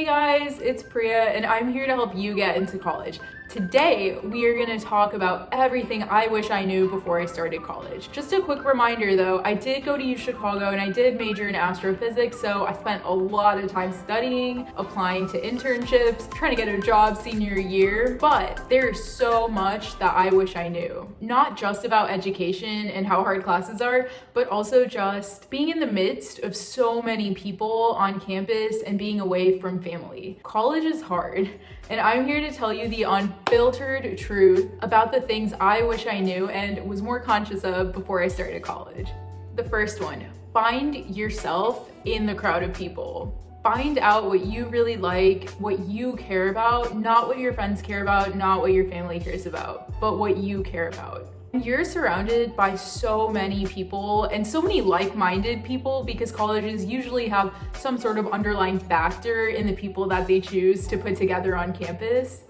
guys, it's Priya and I'm here to help you get into college. Today, we are going to talk about everything I wish I knew before I started college. Just a quick reminder though, I did go to UChicago and I did major in astrophysics, so I spent a lot of time studying, applying to internships, trying to get a job senior year, but there's so much that I wish I knew. Not just about education and how hard classes are, but also just being in the midst of so many people on campus and being away from family. College is hard. And I'm here to tell you the unfiltered truth about the things I wish I knew and was more conscious of before I started college. The first one, find yourself in the crowd of people. Find out what you really like, what you care about, not what your friends care about, not what your family cares about, but what you care about. You're surrounded by so many people and so many like-minded people because colleges usually have some sort of underlying factor in the people that they choose to put together on campus.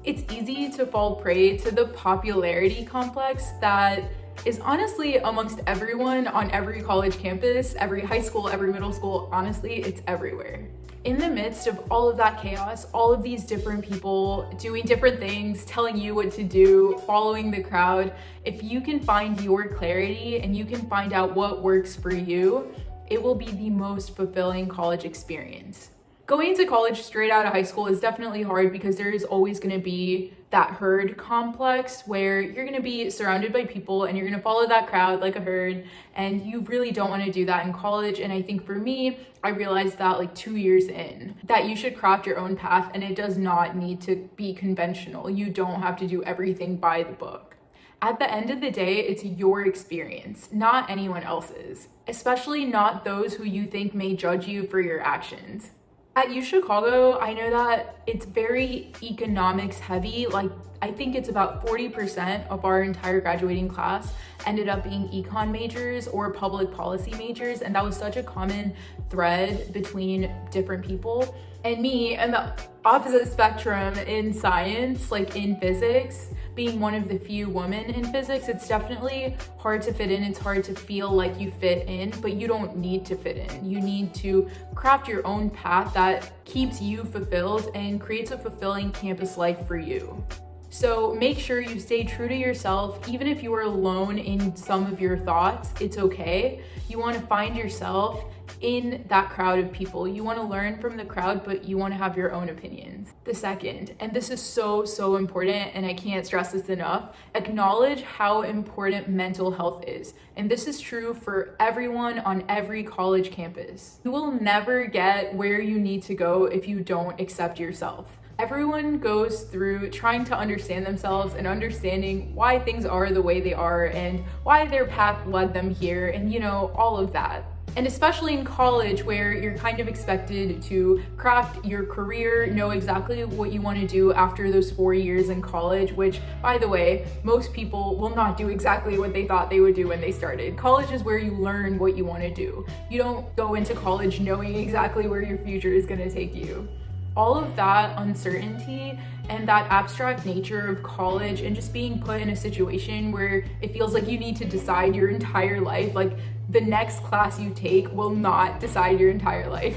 It's easy to fall prey to the popularity complex that is honestly amongst everyone on every college campus, every high school, every middle school. Honestly, it's everywhere. In the midst of all of that chaos, all of these different people doing different things, telling you what to do, following the crowd, if you can find your clarity and you can find out what works for you, it will be the most fulfilling college experience. Going to college straight out of high school is definitely hard because there is always going to be that herd complex where you're going to be surrounded by people and you're going to follow that crowd like a herd, and you really don't want to do that in college. And I think for me, I realized that like 2 years in, that you should craft your own path and it does not need to be conventional. You don't have to do everything by the book. At the end of the day, it's your experience, not anyone else's, especially not those who you think may judge you for your actions. At UChicago, I know that it's very economics heavy. Like, I think it's about 40% of our entire graduating class ended up being econ majors or public policy majors. And that was such a common thread between different people. And me, and the opposite spectrum in science, like in physics, being one of the few women in physics, it's definitely hard to fit in. It's hard to feel like you fit in, but you don't need to fit in. You need to craft your own path that keeps you fulfilled and creates a fulfilling campus life for you. So make sure you stay true to yourself. Even if you are alone in some of your thoughts, it's okay. You want to find yourself in that crowd of people. You want to learn from the crowd, but you want to have your own opinions. The second, and this is so important, and I can't stress this enough, acknowledge how important mental health is. And this is true for everyone on every college campus. You will never get where you need to go if you don't accept yourself. Everyone goes through trying to understand themselves and understanding why things are the way they are and why their path led them here, and all of that. And especially in college, where you're kind of expected to craft your career, know exactly what you want to do after those 4 years in college, which, by the way, most people will not do exactly what they thought they would do when they started. College is where you learn what you want to do. You don't go into college knowing exactly where your future is going to take you. All of that uncertainty and that abstract nature of college and just being put in a situation where it feels like you need to decide your entire life, like the next class you take will not decide your entire life.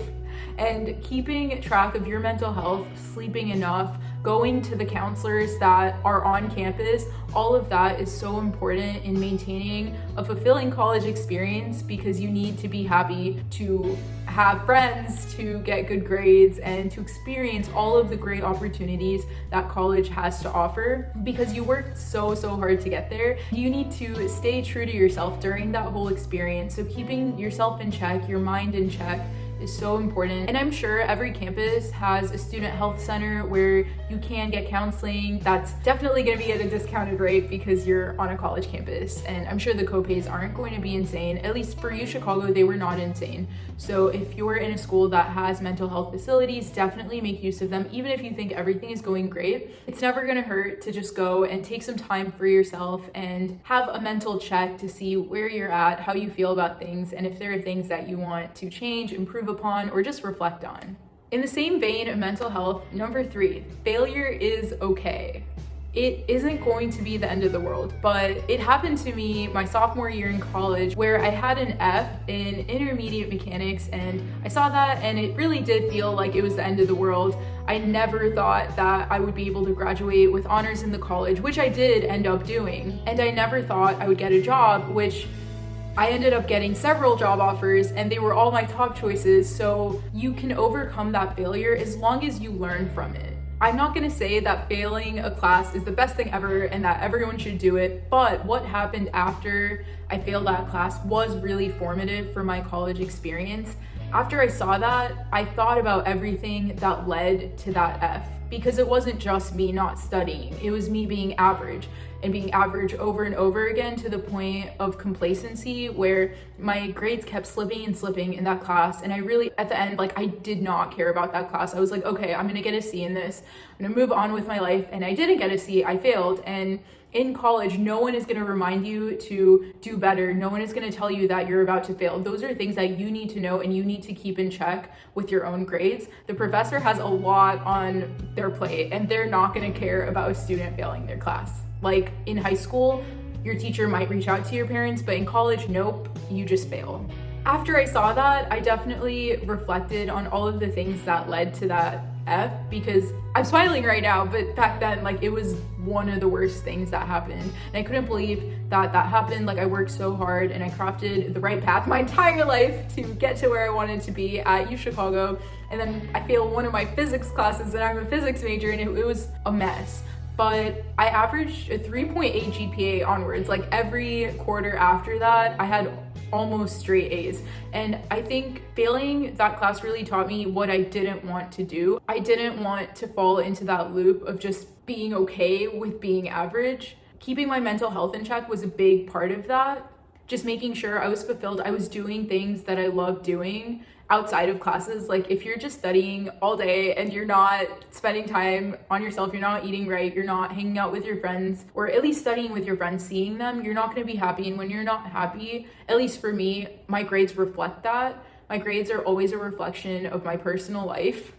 And keeping track of your mental health, sleeping enough, going to the counselors that are on campus, all of that is so important in maintaining a fulfilling college experience, because you need to be happy to have friends, to get good grades, and to experience all of the great opportunities that college has to offer, because you worked so hard to get there. You need to stay true to yourself during that whole experience. So keeping yourself in check, your mind in check, is so important. And I'm sure every campus has a student health center where you can get counseling. That's definitely going to be at a discounted rate because you're on a college campus, and I'm sure the copays aren't going to be insane. At least for UChicago, they were not insane. So if you're in a school that has mental health facilities, definitely make use of them. Even if you think everything is going great, it's never going to hurt to just go and take some time for yourself and have a mental check to see where you're at, how you feel about things, and if there are things that you want to change, improve upon, or just reflect on. In the same vein of mental health, number 3, failure is okay. it isn't going to be the end of the world. But it happened to me my sophomore year in college where I had an F in intermediate mechanics, and I saw that and it really did feel like it was the end of the world. I never thought that I would be able to graduate with honors in the college, which I did end up doing. And I never thought I would get a job, which I ended up getting several job offers and they were all my top choices. So you can overcome that failure as long as you learn from it. I'm not gonna say that failing a class is the best thing ever and that everyone should do it, but what happened after I failed that class was really formative for my college experience. After I saw that, I thought about everything that led to that F, because it wasn't just me not studying, it was me being average and being average over and over again to the point of complacency where my grades kept slipping and slipping in that class. And I really, at the end, like I did not care about that class. I was like, okay, I'm gonna get a C in this. I'm gonna move on with my life. And I didn't get a C, I failed. And in college, no one is gonna remind you to do better. No one is gonna tell you that you're about to fail. Those are things that you need to know and you need to keep in check with your own grades. The professor has a lot on their plate and they're not gonna care about a student failing their class. Like in high school, your teacher might reach out to your parents, but in college, nope, you just fail. After I saw that, I definitely reflected on all of the things that led to that F, because I'm smiling right now, but back then, like, it was one of the worst things that happened. And I couldn't believe that that happened. Like, I worked so hard and I crafted the right path my entire life to get to where I wanted to be at UChicago. And then I failed one of my physics classes and I'm a physics major and it was a mess. But I averaged a 3.8 GPA onwards. Like every quarter after that, I had almost straight A's. And I think failing that class really taught me what I didn't want to do. I didn't want to fall into that loop of just being okay with being average. Keeping my mental health in check was a big part of that. Just making sure I was fulfilled. I was doing things that I love doing outside of classes. Like if you're just studying all day and you're not spending time on yourself, you're not eating right, you're not hanging out with your friends, or at least studying with your friends, seeing them, you're not gonna be happy. And when you're not happy, at least for me, my grades reflect that. My grades are always a reflection of my personal life.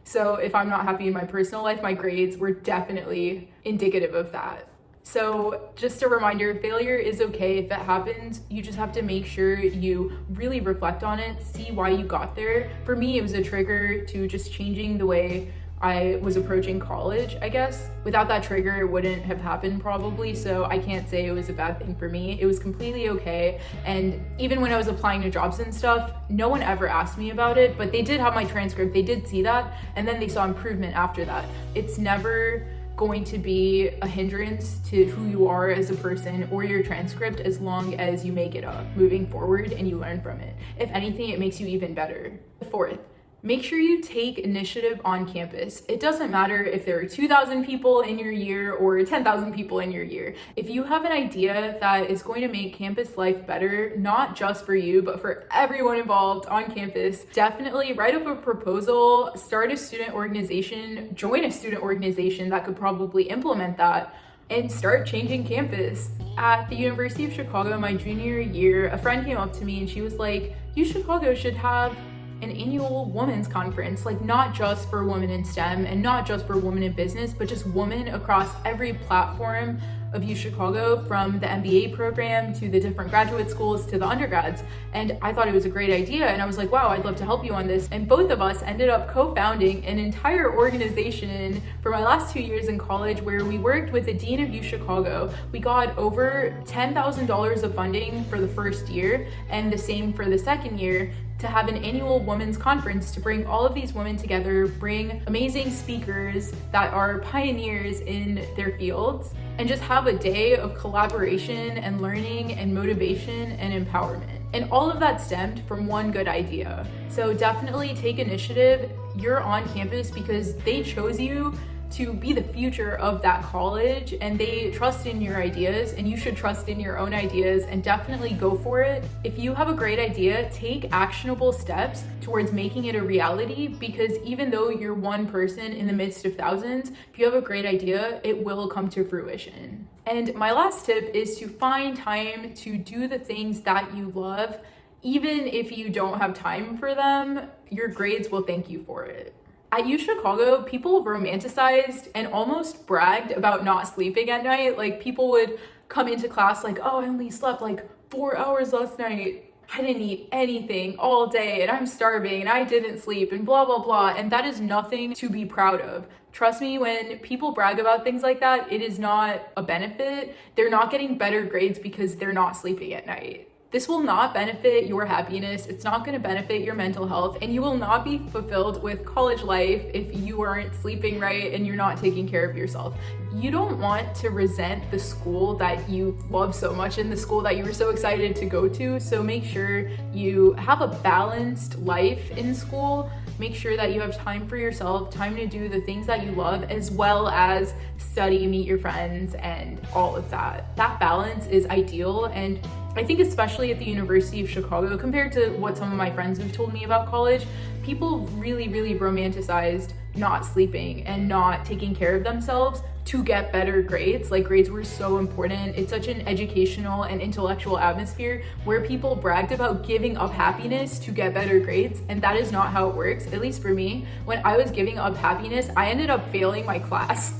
So if I'm not happy in my personal life, my grades were definitely indicative of that. So just a reminder, failure is okay if it happens. You just have to make sure you really reflect on it, see why you got there. For me, it was a trigger to just changing the way I was approaching college, I guess. Without that trigger, it wouldn't have happened probably. So I can't say it was a bad thing for me. It was completely okay. And even when I was applying to jobs and stuff, no one ever asked me about it, but they did have my transcript. They did see that. And then they saw improvement after that. It's never going to be a hindrance to who you are as a person or your transcript as long as you make it up moving forward and you learn from it. If anything, it makes you even better. Fourth, make sure you take initiative on campus. It doesn't matter if there are 2,000 people in your year or 10,000 people in your year. If you have an idea that is going to make campus life better, not just for you, but for everyone involved on campus, definitely write up a proposal, start a student organization, join a student organization that could probably implement that, and start changing campus. At the University of Chicago, my junior year, a friend came up to me and she was like, UChicago should have an annual women's conference, like not just for women in STEM and not just for women in business, but just women across every platform of UChicago, from the MBA program to the different graduate schools to the undergrads. And I thought it was a great idea. And I was like, wow, I'd love to help you on this. And both of us ended up co-founding an entire organization for my last 2 years in college where we worked with the Dean of UChicago. We got over $10,000 of funding for the first year and the same for the second year, to have an annual women's conference to bring all of these women together, bring amazing speakers that are pioneers in their fields, and just have a day of collaboration and learning and motivation and empowerment. And all of that stemmed from one good idea. So definitely take initiative. You're on campus because they chose you to be the future of that college, and they trust in your ideas, and you should trust in your own ideas and definitely go for it. If you have a great idea, take actionable steps towards making it a reality, because even though you're one person in the midst of thousands, if you have a great idea, it will come to fruition. And my last tip is to find time to do the things that you love. Even if you don't have time for them, your grades will thank you for it. At UChicago, people romanticized and almost bragged about not sleeping at night. Like, people would come into class like, oh, I only slept like 4 hours last night. I didn't eat anything all day and I'm starving and I didn't sleep and blah, blah, blah. And that is nothing to be proud of. Trust me, when people brag about things like that, it is not a benefit. They're not getting better grades because they're not sleeping at night. This will not benefit your happiness. It's not going to benefit your mental health, and you will not be fulfilled with college life if you aren't sleeping right and you're not taking care of yourself. You don't want to resent the school that you love so much and the school that you were so excited to go to. So make sure you have a balanced life in school. Make sure that you have time for yourself, time to do the things that you love, as well as study, meet your friends, and all of that. That balance is ideal, and I think especially at the University of Chicago, compared to what some of my friends have told me about college, people really, really romanticized not sleeping and not taking care of themselves to get better grades. Like, grades were so important. It's such an educational and intellectual atmosphere where people bragged about giving up happiness to get better grades, and that is not how it works. At least for me, when I was giving up happiness, I ended up failing my class.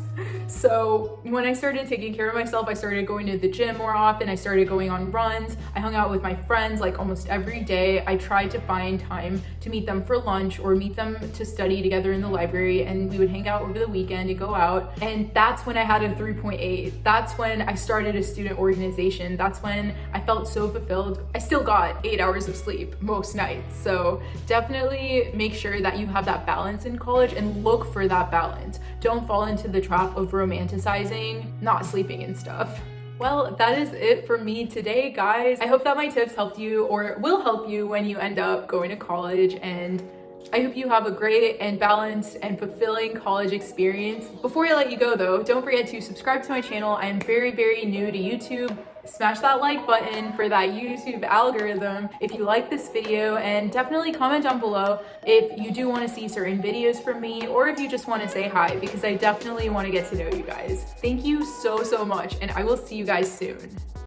So when I started taking care of myself, I started going to the gym more often. I started going on runs. I hung out with my friends like almost every day. I tried to find time to meet them for lunch or meet them to study together in the library, and we would hang out over the weekend and go out. And that's when I had a 3.8. That's when I started a student organization. That's when I felt so fulfilled. I still got 8 hours of sleep most nights. So definitely make sure that you have that balance in college and look for that balance. Don't fall into the trap of romanticizing not sleeping and stuff. Well, that is it for me today, guys. I hope that my tips helped you or will help you when you end up going to college, and I hope you have a great and balanced and fulfilling college experience. Before I let you go though, don't forget to subscribe to my channel. I am very, very new to YouTube. Smash that like button for that YouTube algorithm if you like this video, and definitely comment down below if you do want to see certain videos from me or if you just want to say hi, because I definitely want to get to know you guys. Thank you so, so much, and I will see you guys soon.